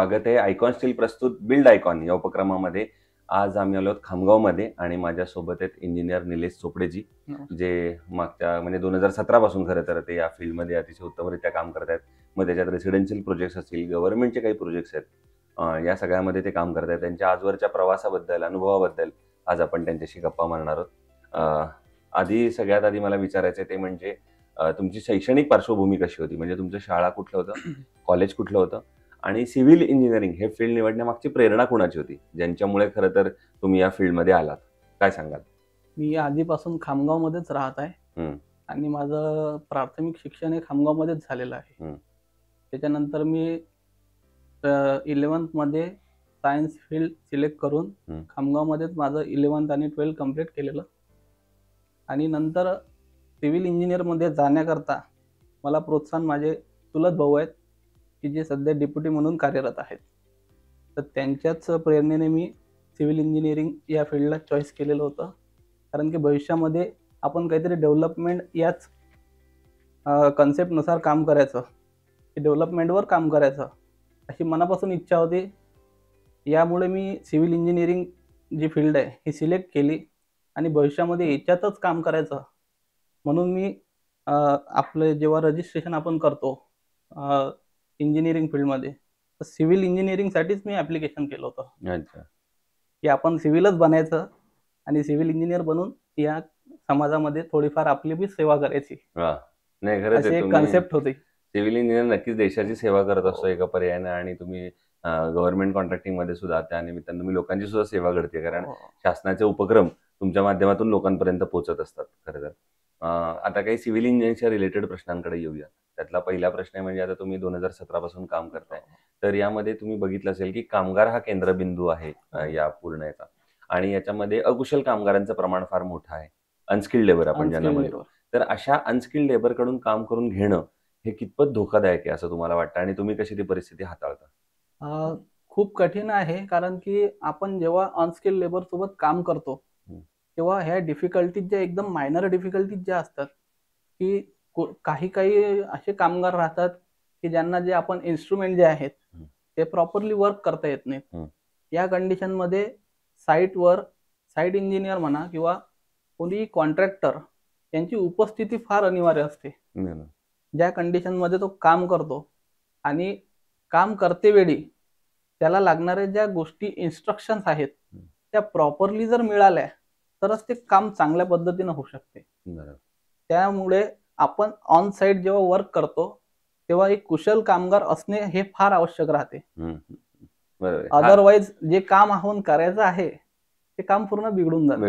स्वागत आहे. Icon steel प्रस्तुत बिल्ड आयकॉन या उपक्रमामध्ये आज आम्ही आलो आहोत खामगावमध्ये आणि माझ्यासोबत आहेत इंजिनियर निलेश चोपडेजी, जे मागच्या म्हणजे 2017 पासून खरं तर ते या फील्डमध्ये अतिशय उत्तमरित्या काम करत आहेत. मग त्याच्यात रेसिडेन्शियल प्रोजेक्ट्स असतील, गव्हर्नमेंटचे काही प्रोजेक्ट्स आहेत, या सगळ्यामध्ये ते काम करत आहेत. त्यांच्या आजवरच्या प्रवासाबद्दल, अनुभवाबद्दल आज आपण त्यांच्याशी गप्पा मारणार आहोत. सगळ्यात आधी मला विचारायचं ते म्हणजे तुमची शैक्षणिक पार्श्वभूमी कशी होती? म्हणजे तुमचं शाळा कुठलं होतं, कॉलेज कुठलं होतं आणि सिव्हिल इंजिनिअरिंग हे फील्ड निवडण्यामागची प्रेरणा कुणाची होती, ज्यांच्यामुळे खरं तर तुम्ही या फील्डमध्ये आलात? काय सांगाल? मी आधीपासून खामगावमध्येच राहत आहे आणि माझं प्राथमिक शिक्षण हे खामगावमध्येच झालेलं आहे. त्याच्यानंतर मी 11th मध्ये सायन्स फील्ड सिलेक्ट करून खामगावमध्येच माझं 11th आणि 12th कंप्लीट केलेलं आणि नंतर सिव्हिल इंजिनिअरमध्ये जाण्याकरता मला प्रोत्साहन माझे चुलत भाऊ आहेत की जे सध्या डेप्युटी म्हणून कार्यरत आहेत. तर त्यांच्याच प्रेरणेने मी सिव्हिल इंजिनिअरिंग या फील्डला चॉईस केलेलं होतं, कारण की भविष्यामध्ये आपण काहीतरी डेव्हलपमेंट याच कन्सेप्टनुसार काम करायचं, की डेव्हलपमेंटवर काम करायचं अशी मनापासून इच्छा होती. यामुळे मी सिव्हिल इंजिनिअरिंग जी फील्ड आहे ही सिलेक्ट केली आणि भविष्यामध्ये याच्यातच काम करायचं म्हणून मी आपलं जेव्हा रजिस्ट्रेशन आपण करतो इंजिनिअरिंग फील्डमध्ये, तर सिव्हिल इंजिनिअरिंगसाठीच मी ॲप्लिकेशन केलं होतं. अच्छा. की आपण सिव्हिलच बनायचं आणि सिव्हिल इंजिनियर बनून या समाजामध्ये थोडीफार आपली बी सेवा करायची. नाही, खरंच अशी एक कन्सेप्ट होती. सिव्हिल इंजिनियर नक्कीच देशाची सेवा करत असतो एका पर्यायाने, आणि तुम्ही गव्हर्नमेंट कॉन्ट्रॅक्टिंग मध्ये सुद्धा त्यानिमित्तानं तुम्ही लोकांची सुद्धा सेवा घडते, कारण शासनाचे उपक्रम तुमच्या माध्यमातून लोकांपर्यंत पोहोचत असतात. खरं तर आता काही सिव्हिल इंजिनिअरिंगच्या रिलेटेड प्रश्नांकडे येऊया. त्यातला पहिला प्रश्न आहे म्हणजे आता तुम्ही 2017 पासून काम करताय, तर यामध्ये तुम्ही बघितलं असेल की कामगार हा केंद्रबिंदू आहे या पूर्ण याचा, आणि याच्यामध्ये अकुशल कामगारांचं प्रमाण फार मोठं आहे, अनस्किल्ड लेबर आपण ज्यांना म्हणतो. तर अशा अनस्किल्ड लेबर कडून काम करून घेणं हे कितपत धोकादायक आहे असं तुम्हाला वाटतं, आणि तुम्ही कशी ती परिस्थिती हाताळता? खूप कठीण आहे, कारण की आपण जेव्हा अनस्किल्ड लेबर सोबत काम करतो तेव्हा ह्या डिफिकल्टीज ज्या एकदम मायनर डिफिकल्टीज ज्या असतात, की काही काही असे कामगार राहतात की ज्यांना जे आपण इन्स्ट्रुमेंट जे आहेत ते प्रॉपरली वर्क करता येत नाहीत. या कंडिशन मध्ये साईटवर साईट इंजिनियर म्हणा किंवा कोणीही कॉन्ट्रॅक्टर यांची उपस्थिती फार अनिवार्य असते. ज्या कंडिशन मध्ये तो काम करतो आणि काम करते वेळी त्याला लागणाऱ्या ज्या गोष्टी इन्स्ट्रक्शन्स आहेत त्या प्रॉपरली जर मिळाल्या तरच ते काम चांगल्या पद्धतीने होऊ शकते. त्यामुळे आपण ऑन साइट जेव्हा वर्क करतो तेव्हा एक कुशल कामगार असणे हे फार आवश्यक राहते. अदरवाईज जे काम आपण करायचं आहे ते काम पूर्ण बिघडून जाईल.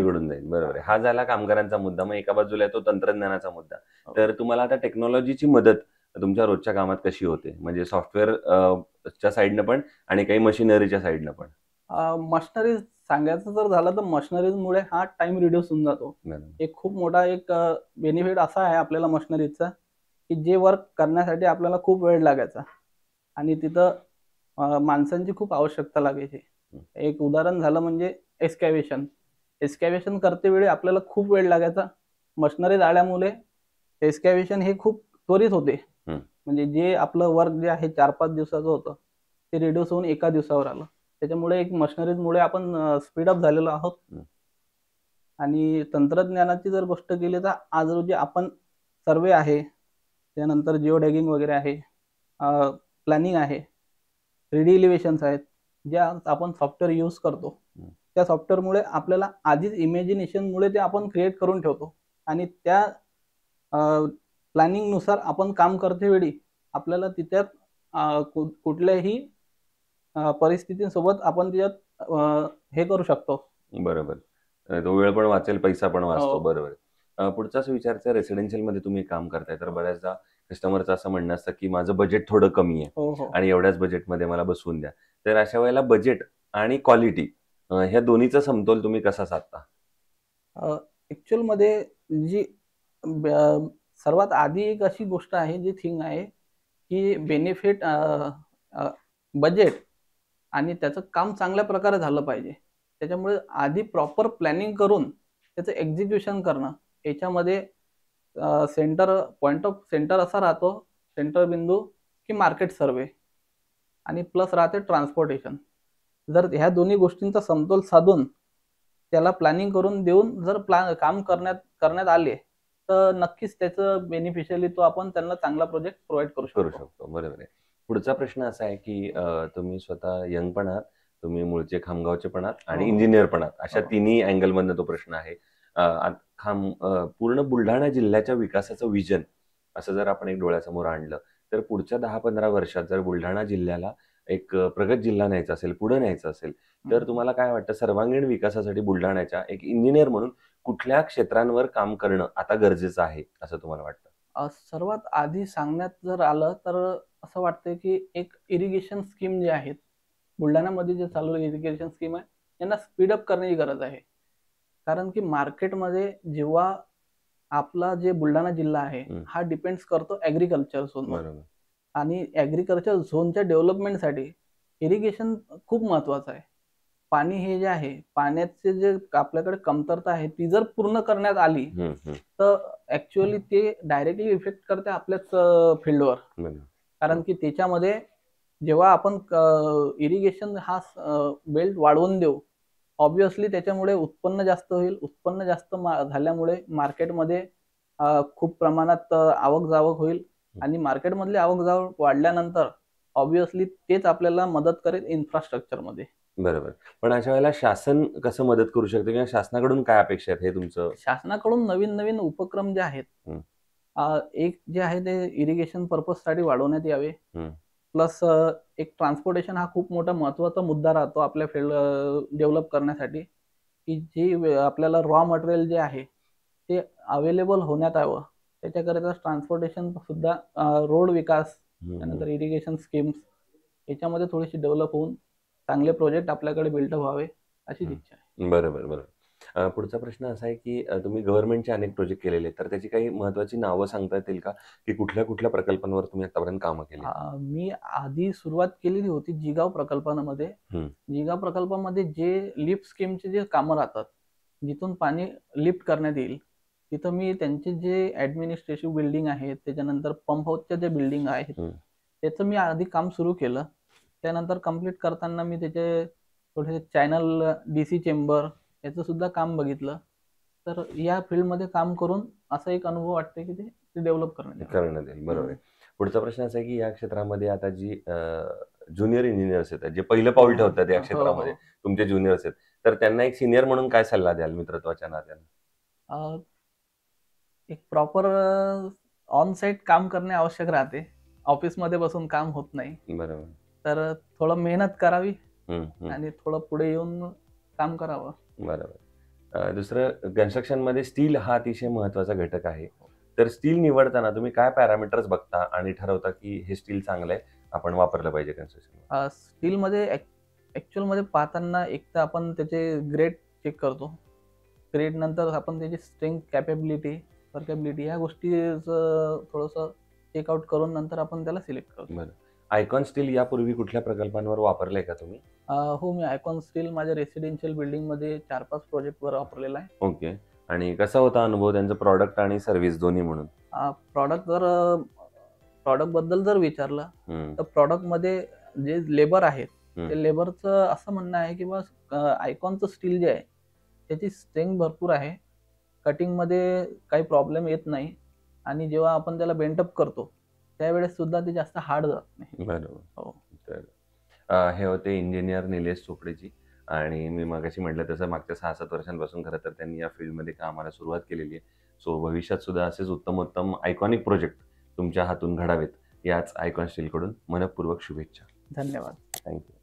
बरोबर आहे. हा झाला कामगारांचा मुद्दा. मग एका बाजूला तो तंत्रज्ञानाचा मुद्दा. तर तुम्हाला आता टेक्नॉलॉजीची मदत तुमच्या रोजच्या कामात कशी होते, म्हणजे सॉफ्टवेअरच्या साईडनं पण आणि काही मशिनरीच्या साईडनं पण? मशिनरी सांगायचं जर झालं तर मशिनरीजमुळे हा टाइम रिड्यूस होऊन जातो. एक खूप मोठा एक बेनिफिट असा आहे आपल्याला मशिनरीचा की जे वर्क करण्यासाठी आपल्याला खूप वेळ लागायचा आणि तिथं माणसांची खूप आवश्यकता लागायची. एक उदाहरण झालं म्हणजे एस्कॅव्हेशन करते वेळी आपल्याला खूप वेळ लागायचा. मशिनरीज आल्यामुळे एस्कॅव्हेशन हे खूप त्वरित होते. म्हणजे जे आपलं वर्क जे आहे 4-5 दिवसाचं होतं ते रिड्यूस होऊन एका दिवसावर आलं. त्याच्यामुळे एक मशिनरीजमुळे आपण स्पीडअप झालेलो आहोत. आणि तंत्रज्ञानाची जर गोष्ट केली तर आज रोजी आपण सर्वे आहे, त्यानंतर जिओ टॅगिंग वगैरे आहे, प्लॅनिंग आहे, 3D इलिव्हेशन्स आहेत, ज्या आपण सॉफ्टवेअर यूज करतो त्या सॉफ्टवेअरमुळे आपल्याला आधीच इमॅजिनेशनमुळे ते आपण क्रिएट करून ठेवतो आणि त्या प्लॅनिंगनुसार आपण काम करते वेळी आपल्याला तिच्यात कुठल्याही परिस्थितीसोबत आपण त्याच्यात हे करू शकतो. बरोबर. तो वेळ पण वाचेल, पैसा पण वाचतो. बरोबर. पुढचाच विचारायचं, रेसिडेन्शियल मध्ये तुम्ही काम करताय तर बऱ्याचदा कस्टमरचं असं म्हणणं असतं की माझं बजेट थोडं कमी आहे आणि एवढ्याच बजेटमध्ये मला बसवून द्या. तर अशा वेळेला बजेट आणि क्वालिटी ह्या दोन्हीचा समतोल तुम्ही कसा साधता? ऍक्च्युअल मध्ये जी सर्वात आधी एक अशी गोष्ट आहे जी थिंग आहे की बेनिफिट बजेट आणि त्याचं काम चांगल्या प्रकारे झालं पाहिजे. त्याच्यामुळे आधी प्रॉपर प्लॅनिंग करून त्याचं एक्झिक्युशन करणं, याच्यामध्ये पॉइंट ऑफ सेंटर असा राहतो, सेंटर बिंदू की मार्केट सर्वे. आणि प्लस राहते ट्रान्सपोर्टेशन. जर ह्या दोन्ही गोष्टींचा समतोल साधून त्याला प्लॅनिंग करून देऊन जर काम करण्यात आले तर नक्कीच त्याचं बेनिफिशियली तो आपण त्यांना चांगला प्रोजेक्ट प्रोव्हाइड करू शकतो. बरोबर आहे. पुढचा प्रश्न असा आहे की तुम्ही स्वतः यंग पण आहात, तुम्ही मूळचे खामगावचे पण आहात आणि इंजिनियर पण आहात. अशा तिन्ही अँगल मधनं तो प्रश्न आहे. पूर्ण बुलढाणा जिल्ह्याच्या विकासाचं विजन असं जर आपण एक डोळ्यासमोर आणलं तर पुढच्या 10-15 वर्षात जर बुलढाणा जिल्ह्याला एक प्रगत जिल्हा न्यायचा असेल, पुढे न्यायचं असेल, तर तुम्हाला काय वाटतं सर्वांगीण विकासासाठी बुलढाण्याच्या एक इंजिनियर म्हणून कुठल्या क्षेत्रांवर काम करणं आता गरजेचं आहे असं तुम्हाला वाटतं? सर्वात आधी सांगण्यात जर आलं तर असं वाटतं की एक इरिगेशन स्कीम जे आहेत बुलढाण्यामध्ये जे चालू इरिगेशन स्कीम आहे यांना स्पीडअप करण्याची गरज आहे. कारण की मार्केटमध्ये जेव्हा आपला जे बुलढाणा जिल्हा आहे हा डिपेंड्स करतो ऍग्रिकल्चर झोनवर आणि ऍग्रिकल्चर झोनच्या डेव्हलपमेंटसाठी इरिगेशन खूप महत्वाचं आहे. पाणी हे जे आहे पाण्याचे जे आपल्याकडे कमतरता आहे ती जर पूर्ण करण्यात आली तर ऍक्च्युअली ते डायरेक्टली इफेक्ट करते आपल्याच फील्डवर. कारण की त्याच्यामध्ये जेव्हा आपण इरिगेशन हा बेल्ट वाढवून देऊ ऑब्विसली त्याच्यामुळे उत्पन्न जास्त होईल. उत्पन्न जास्त झाल्यामुळे मार्केटमध्ये खूप प्रमाणात आवक जावक होईल आणि मार्केटमधली आवक जावक वाढल्यानंतर ऑब्विसली तेच आपल्याला मदत करेल इन्फ्रास्ट्रक्चरमध्ये. बरोबर. पण अशा वेळेला शासन कसं मदत करू शकते किंवा शासनाकडून काय अपेक्षा आहेत हे तुमचं? शासनाकडून नवीन नवीन उपक्रम जे आहेत एक जे आहे ते इरिगेशन पर्पज साठी वाढवण्यात यावे. प्लस एक ट्रान्सपोर्टेशन हा खूप मोठा महत्वाचा मुद्दा राहतो आपल्या फील्ड डेव्हलप करण्यासाठी की जे आपल्याला रॉ मटेरियल जे आहे ते अवेलेबल होण्यात यावं. त्याच्याकरिता ट्रान्सपोर्टेशन सुद्धा रोड विकास त्यानंतर इरिगेशन स्कीम्स याच्यामध्ये थोडीशी डेव्हलप होऊन चांगले प्रोजेक्ट आपल्याकडे बिल्ड व्हावे अशी इच्छा आहे. बरोबर. पुढचा प्रश्न असा आहे की तुम्ही गव्हर्नमेंटचे अनेक प्रोजेक्ट केलेले तर त्याची काही महत्वाची नावं सांगता येतील का की कुठल्या कुठल्या प्रकल्पांवर तुम्ही आतापर्यंत कामं केली? मी आधी सुरुवात केलेली होती जिगाव प्रकल्पामध्ये. जिगाव प्रकल्पामध्ये जे लिफ्ट स्कीमचे जे कामं राहतात जिथून पाणी लिफ्ट करण्यात येईल तिथं मी त्यांचे जे ऍडमिनिस्ट्रेटिव्ह बिल्डिंग आहेत त्याच्यानंतर पंप हाऊसच्या जे बिल्डिंग आहेत त्याचं मी आधी काम सुरू केलं. त्यानंतर कम्प्लीट करताना मी त्याचे थोडेसे चॅनल DC चेंबर याचं सुद्धा काम बघितलं. तर या फील्डमध्ये काम करून असा एक अनुभव वाटते की ते डेव्हलप करण्यात येईल. बरोबर आहे. पुढचा प्रश्न असा आहे की या क्षेत्रामध्ये आता जी ज्युनियर इंजिनियर्स आहेत जे पहिलं पाऊल ठेवतात या क्षेत्रामध्ये तुमचे ज्युनियर्स आहेत तर त्यांना एक सिनियर म्हणून काय सल्ला द्याल मित्रत्वाच्या नात्याने? एक प्रॉपर ऑन साईट काम करणे आवश्यक राहते. ऑफिसमध्ये बसून काम होत नाही. बरोबर. तर थोडं मेहनत करावी आणि थोडं पुढे येऊन काम करावं. बरोबर. दुसरं कन्स्ट्रक्शन मध्ये स्टील हा अतिशय महत्वाचा घटक आहे. तर स्टील निवडताना तुम्ही काय पॅरामीटर्स बघता आणि ठरवता की हे स्टील चांगलं आहे आपण वापरलं पाहिजे कन्स्ट्रक्शन? स्टील मध्ये ऍक्च्युअल मध्ये पाहताना एक तर आपण त्याचे ग्रेड चेक करतो. ग्रेड नंतर आपण त्याची स्ट्रेंथ कॅपेबिलिटी वर्केबिलिटी ह्या गोष्टी थोडंसं चेकआउट करून नंतर आपण त्याला सिलेक्ट करतो. बरं. आयकॉन स्टील यापूर्वी कुठल्या प्रकल्पांवर वापरलंय का तुम्ही? हो, मी आयकॉन स्टील माझ्या रेसिडेन्शियल बिल्डिंग मध्ये 4-5 प्रोजेक्टवर वापरलेला आहे. ओके. आणि कसा होता अनुभव त्यांचं प्रॉडक्ट आणि सर्व्हिस दोन्ही म्हणून? प्रॉडक्ट बद्दल जर विचारलं तर प्रॉडक्ट मध्ये जे लेबर आहेत ते लेबरचं असं म्हणणं आहे की बस आयकॉनचं स्टील जे आहे त्याची स्ट्रेंथ भरपूर आहे. कटिंग मध्ये काही प्रॉब्लेम येत नाही आणि जेव्हा आपण त्याला बेंटअप करतो त्यावेळेस सुद्धा ते जास्त हार्ड जात नाही. बरोबर. हो. तर हे होते इंजिनियर निलेश चोपडेजी आणि मी मगाशी म्हटलं तसं मागच्या 6-7 वर्षांपासून खरं तर त्यांनी या फील्डमध्ये कामाला सुरुवात केलेली आहे. सो भविष्यात सुद्धा असेच उत्तम आयकॉनिक प्रोजेक्ट तुमच्या हातून घडावेत याच आयकॉन स्टीलकडून मनपूर्वक शुभेच्छा. धन्यवाद. थँक्यू.